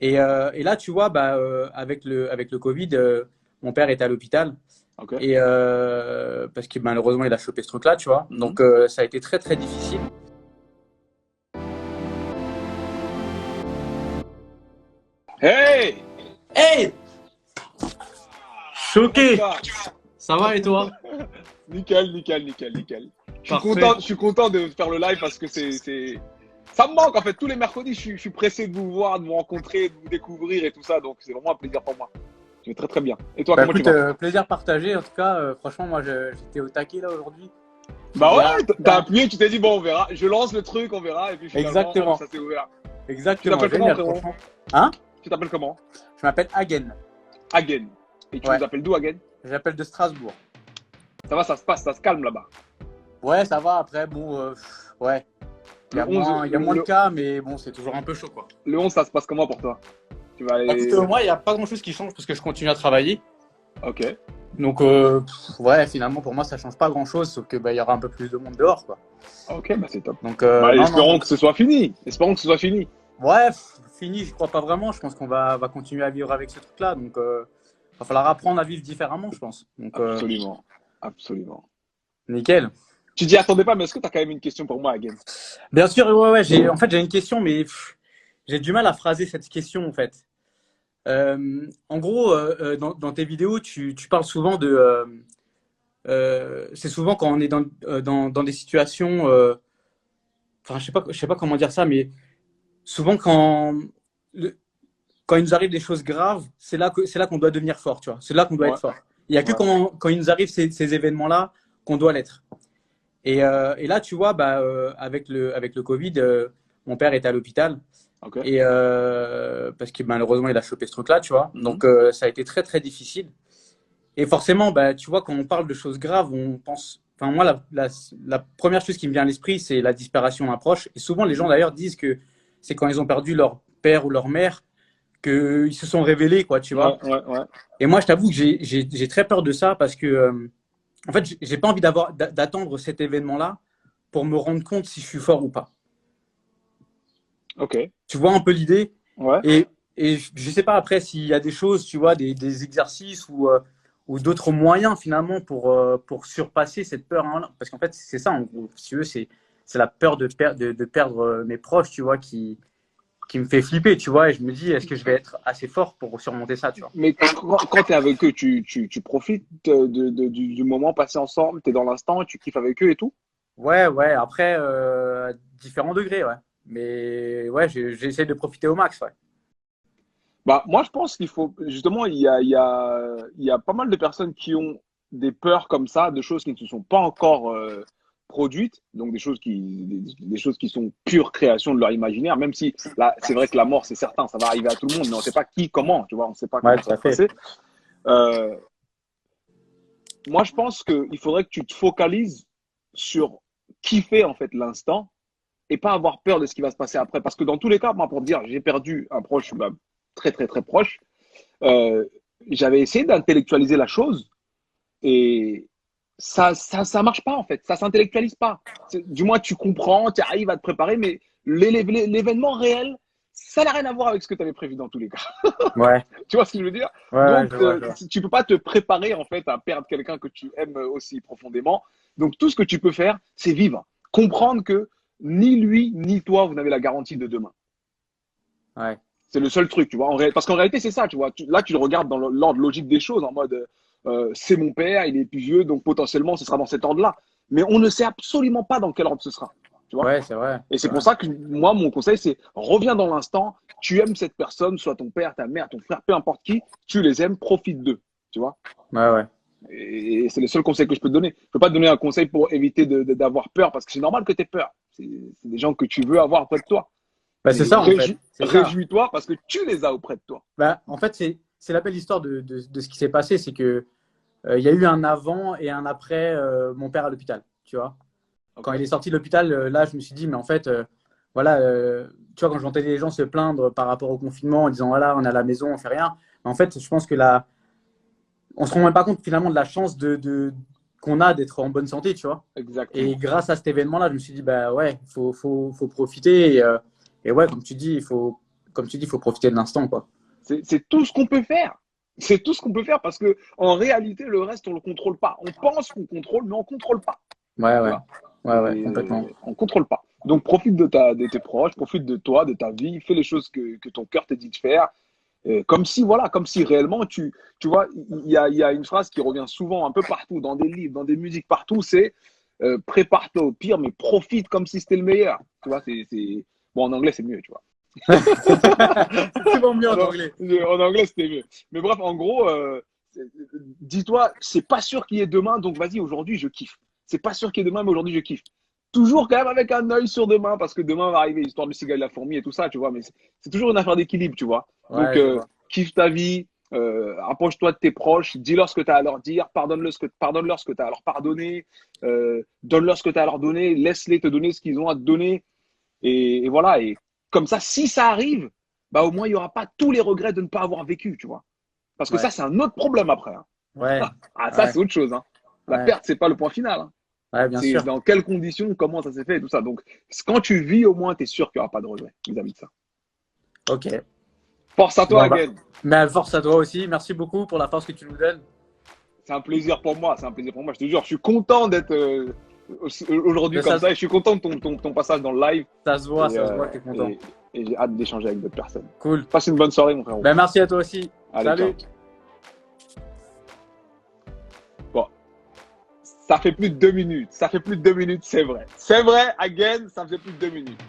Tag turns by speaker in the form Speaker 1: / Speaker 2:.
Speaker 1: Et là, tu vois, avec le Covid, mon père était à l'hôpital.
Speaker 2: Ok.
Speaker 1: Parce que malheureusement, il a chopé ce truc-là, tu vois.
Speaker 2: Mhm.
Speaker 1: Donc, ça a été très, très difficile.
Speaker 2: Hey!
Speaker 1: Hey!
Speaker 2: Comment tu
Speaker 1: Choqué!
Speaker 2: vas?
Speaker 1: Ça va et toi?
Speaker 2: Nickel, nickel, nickel, nickel.
Speaker 1: Parfait.
Speaker 2: Je suis content de faire le live parce que ça me manque en fait. Tous les mercredis, je suis pressé de vous voir, de vous rencontrer, de vous découvrir et tout ça. Donc c'est vraiment un plaisir pour moi. Je vais très très bien. Et toi,
Speaker 1: Bah
Speaker 2: comment tu
Speaker 1: écoute,
Speaker 2: vas?
Speaker 1: plaisir partagé. En tout cas, franchement, moi, j'étais au taquet là aujourd'hui. Je me suis
Speaker 2: Bah
Speaker 1: dit, ah,
Speaker 2: ouais, t'as
Speaker 1: putain.
Speaker 2: appuyé, tu t'es dit bon, on verra. Je lance le truc, on verra. Et puis finalement,
Speaker 1: Exactement.
Speaker 2: ça s'est ouvert. Tu
Speaker 1: Exactement.
Speaker 2: t'appelles comment,
Speaker 1: Génial,
Speaker 2: frérot?
Speaker 1: franchement. Hein?
Speaker 2: Tu t'appelles comment?
Speaker 1: Je m'appelle Hagen.
Speaker 2: Hagen. Et tu
Speaker 1: Ouais.
Speaker 2: nous appelles d'où, Hagen?
Speaker 1: J'appelle de Strasbourg.
Speaker 2: Ça va, ça se passe, ça se calme là-bas.
Speaker 1: Ouais, ça va. Après, bon, ouais.
Speaker 2: Le 11,
Speaker 1: Il y a moins de cas, mais bon, c'est toujours un peu chaud, quoi.
Speaker 2: le 11, ça se passe comment pour toi? Tu vas
Speaker 1: Bah, écoute,
Speaker 2: aller.
Speaker 1: moi, il n'y a pas grand-chose qui change parce que je continue à travailler.
Speaker 2: Ok.
Speaker 1: Donc, ouais, finalement, pour moi, ça change pas grand-chose, sauf que bah, il y aura un peu plus de monde dehors, quoi.
Speaker 2: Ok, bah c'est top.
Speaker 1: Donc,
Speaker 2: Bah,
Speaker 1: non, non.
Speaker 2: espérons que ce soit fini. Espérons que ce soit fini.
Speaker 1: Ouais, fini, je crois pas vraiment. Je pense qu'on va continuer à vivre avec ce truc-là. Donc, va falloir apprendre à vivre différemment, je pense. Donc,
Speaker 2: Absolument. Absolument.
Speaker 1: nickel.
Speaker 2: Tu t'y attendais pas, mais est-ce que tu as quand même une question pour moi, Again?
Speaker 1: Bien sûr, ouais, ouais, en fait, j'ai une question, mais j'ai du mal à phraser cette question, en fait. En gros, dans tes vidéos, tu parles souvent c'est souvent quand on est dans des situations, enfin, je sais pas comment dire ça, mais souvent le- quand il nous arrive des choses graves, c'est là qu'on doit devenir fort, tu vois. C'est là qu'on doit
Speaker 2: Ouais,
Speaker 1: être fort. Il y a que
Speaker 2: ouais.
Speaker 1: quand il nous arrive ces événements-là qu'on doit l'être. Et là, tu vois, avec le Covid, mon père était à l'hôpital.
Speaker 2: Ok.
Speaker 1: Parce que malheureusement, il a chopé ce truc-là, tu vois.
Speaker 2: Mhm.
Speaker 1: Donc, ça a été très, très difficile. Et forcément, bah, tu vois, quand on parle de choses graves, on pense. Enfin, moi, la première chose qui me vient à l'esprit, c'est la disparition d'un proche. Et souvent, les gens,
Speaker 2: Mhm.
Speaker 1: d'ailleurs, disent que c'est quand ils ont perdu leur père ou leur mère qu'ils se sont révélés, quoi, tu vois.
Speaker 2: Ouais, ouais, ouais.
Speaker 1: Et moi, je t'avoue que j'ai très peur de ça parce que, en fait, j'ai pas envie d'attendre cet événement-là pour me rendre compte si je suis fort ou pas.
Speaker 2: Ok.
Speaker 1: Tu vois un peu l'idée?
Speaker 2: Ouais.
Speaker 1: Et, et je sais pas après s'il y a des choses, tu vois, des exercices ou d'autres moyens finalement pour surpasser cette peur, hein. Parce qu'en fait, c'est ça, en gros. Si tu veux, c'est la peur de perdre mes proches, tu vois, qui me fait flipper, tu vois. Et je me dis, est-ce que je vais être assez fort pour surmonter ça, tu vois?
Speaker 2: Mais quand tu es avec eux, tu profites du moment passé ensemble, tu es dans l'instant, tu kiffes avec eux et tout?
Speaker 1: Ouais, ouais, après, à différents degrés, ouais. Mais ouais, j'essaie de profiter au max, ouais.
Speaker 2: Bah, moi, je pense qu'il faut, justement, il y a pas mal de personnes qui ont des peurs comme ça, de choses qui ne se sont pas encore produites, donc des choses qui sont pure création de leur imaginaire, même si là, c'est vrai que la mort, c'est certain, ça va arriver à tout le monde, mais on ne sait pas qui, comment, tu vois, on ne sait pas
Speaker 1: Ouais,
Speaker 2: comment
Speaker 1: tout
Speaker 2: ça va
Speaker 1: à
Speaker 2: se
Speaker 1: fait.
Speaker 2: passer. Euh, Moi, je pense qu'il faudrait que tu te focalises sur kiffer en fait l'instant et pas avoir peur de ce qui va se passer après. Parce que dans tous les cas, moi, pour te dire, j'ai perdu un proche bah, très, très, très proche. Euh, J'avais essayé d'intellectualiser la chose et ça marche pas en fait. Ça s'intellectualise pas. Du moins, tu comprends, tu arrives à te préparer, mais l'événement réel, ça n'a rien à voir avec ce que tu avais prévu dans tous les cas.
Speaker 1: Ouais,
Speaker 2: Tu vois ce que je veux dire?
Speaker 1: ouais, ouais,
Speaker 2: Donc,
Speaker 1: je vois, je vois.
Speaker 2: tu peux pas te préparer en fait à perdre quelqu'un que tu aimes aussi profondément. Donc, tout ce que tu peux faire, c'est vivre, comprendre que ni lui ni toi vous n'avez la garantie de demain.
Speaker 1: Ouais.
Speaker 2: C'est le seul truc, tu vois. Parce qu'en réalité, c'est ça, tu vois. Là, tu le regardes dans l'ordre logique des choses, en mode, c'est mon père, il est plus vieux, donc potentiellement, ce sera dans cet ordre-là. Mais on ne sait absolument pas dans quel ordre ce sera, tu vois.
Speaker 1: Ouais, c'est vrai,
Speaker 2: Et
Speaker 1: c'est
Speaker 2: c'est pour
Speaker 1: vrai.
Speaker 2: ça que moi, mon conseil, c'est reviens dans l'instant. Tu aimes cette personne, soit ton père, ta mère, ton frère, peu importe qui, tu les aimes, profite d'eux, tu vois.
Speaker 1: Ouais, ouais.
Speaker 2: Et c'est le seul conseil que je peux te donner. Je peux pas te donner un conseil pour éviter d'avoir peur, parce que c'est normal que tu aies peur. C'est des gens que tu veux avoir auprès de toi.
Speaker 1: Bah, c'est
Speaker 2: Mais
Speaker 1: ça, en fait. C'est ça.
Speaker 2: réjouis-toi parce que tu les as auprès de toi.
Speaker 1: Bah, en fait, c'est la belle histoire de ce qui s'est passé. C'est que, il y a eu un avant et un après mon père à l'hôpital, tu vois.
Speaker 2: Ok.
Speaker 1: Quand il est sorti de l'hôpital, là, je me suis dit, mais en fait, voilà, tu vois, quand j'entendais les gens se plaindre par rapport au confinement en disant, voilà, on est à la maison, on fait rien. En fait, je pense que là, on se rend même pas compte finalement de la chance qu'on a d'être en bonne santé, tu vois. Et
Speaker 2: Exactement.
Speaker 1: grâce à cet événement-là, je me suis dit, bah ouais, faut profiter. Et ouais, comme tu dis, il faut. comme tu dis, il faut profiter de l'instant, quoi.
Speaker 2: C'est tout ce qu'on peut faire. C'est tout ce qu'on peut faire parce que en réalité, le reste, on le contrôle pas. On pense qu'on contrôle, mais on contrôle pas.
Speaker 1: Ouais, ouais.
Speaker 2: Voilà.
Speaker 1: Ouais, complètement.
Speaker 2: On contrôle pas. Donc, profite de tes proches, profite de toi, de ta vie, fais les choses que ton cœur te dit de faire. Comme si, voilà, comme si réellement, tu vois, il y a une phrase qui revient souvent un peu partout, dans des livres, dans des musiques, partout, c'est prépare-toi au pire, mais profite comme si c'était le meilleur. Tu vois, bon, en anglais, c'est mieux, tu vois.
Speaker 1: C'est tellement mieux en anglais.
Speaker 2: En anglais, c'était mieux. Mais bref, en gros, dis-toi, c'est pas sûr qu'il y ait demain, donc vas-y, aujourd'hui, je kiffe. C'est pas sûr qu'il y ait demain, mais aujourd'hui, je kiffe. Toujours quand même avec un œil sur demain, parce que demain va arriver l'histoire du cigare et de la fourmi et tout ça, tu vois. Mais c'est toujours une affaire d'équilibre, tu vois. Donc,
Speaker 1: Ouais, je vois.
Speaker 2: kiffe ta vie, approche-toi de tes proches, dis-leur ce que tu as à leur dire, pardonne-leur ce que tu as à leur pardonner, donne-leur ce que tu as à leur donner, laisse-les te donner ce qu'ils ont à te donner. Et voilà. Et comme ça, si ça arrive, bah, au moins, il n'y aura pas tous les regrets de ne pas avoir vécu, tu vois. Parce que
Speaker 1: Ouais,
Speaker 2: ça, c'est un autre problème après, hein.
Speaker 1: ouais,
Speaker 2: Ah, ça,
Speaker 1: ouais,
Speaker 2: c'est autre chose, hein. La
Speaker 1: ouais,
Speaker 2: perte, c'est pas le point final, hein.
Speaker 1: ouais, bien
Speaker 2: C'est
Speaker 1: sûr.
Speaker 2: dans quelles conditions, comment ça s'est fait et tout ça. Donc, quand tu vis, au moins, tu es sûr qu'il n'y aura pas de regrets vis-à-vis de ça.
Speaker 1: Ok.
Speaker 2: Force à toi,
Speaker 1: Bon, bah,
Speaker 2: again.
Speaker 1: mais force à toi aussi. Merci beaucoup pour la force que tu nous donnes.
Speaker 2: C'est un plaisir pour moi. C'est un plaisir pour moi. Je te jure, je suis content d'être aujourd'hui
Speaker 1: Mais
Speaker 2: comme ça. Et je suis content de ton passage dans le live. Et,
Speaker 1: ça se voit que tu es content.
Speaker 2: et j'ai hâte d'échanger avec d'autres personnes.
Speaker 1: Cool.
Speaker 2: Passe une bonne soirée, mon frérot.
Speaker 1: Ben, merci à toi aussi.
Speaker 2: Allez,
Speaker 1: Salut.
Speaker 2: ciao. Bon, ça fait plus de 2 minutes. Ça fait plus de 2 minutes, c'est vrai. C'est vrai, again, ça faisait plus de 2 minutes.